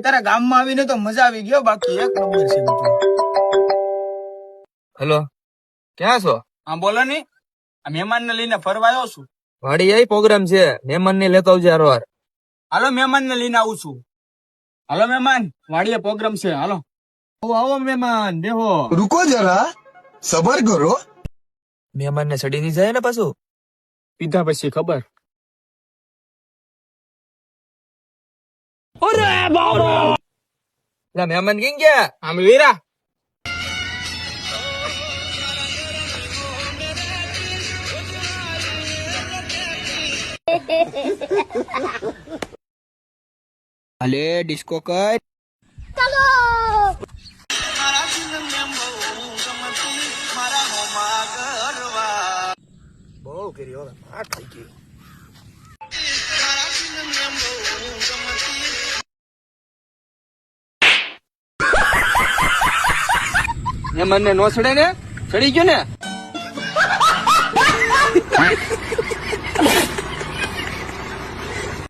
તારા ગામમાં આવીને તો મજા આવી ગયો, બાકી એક નંબર છે બધું. હેલો, ક્યાં છો? હા બોલો ને, આ મહેમાન ને લઈને ફરવા આવ્યો છું. વાડી આઈ પ્રોગ્રામ છે, મહેમાન ને લેતો આવજે હારવાર. હાલો મહેમાન ને લઈને આવું છું. હાલો મહેમાન, વાડીએ પ્રોગ્રામ છે, હાલો. આવો મહેમાન, બેહો. रुको जरा सबर करो. મહેમાન ને ચડી ની જાય ને પાછું. પીધા પછી ખબર. મહેમાન કઈ ગયા? આમ વીરા અલે ડિસ્કો કર. બહુ કરી હવે આ થઈ ગયું. મહેમાન ને નો ચડે ને, ચડી ગયો ને.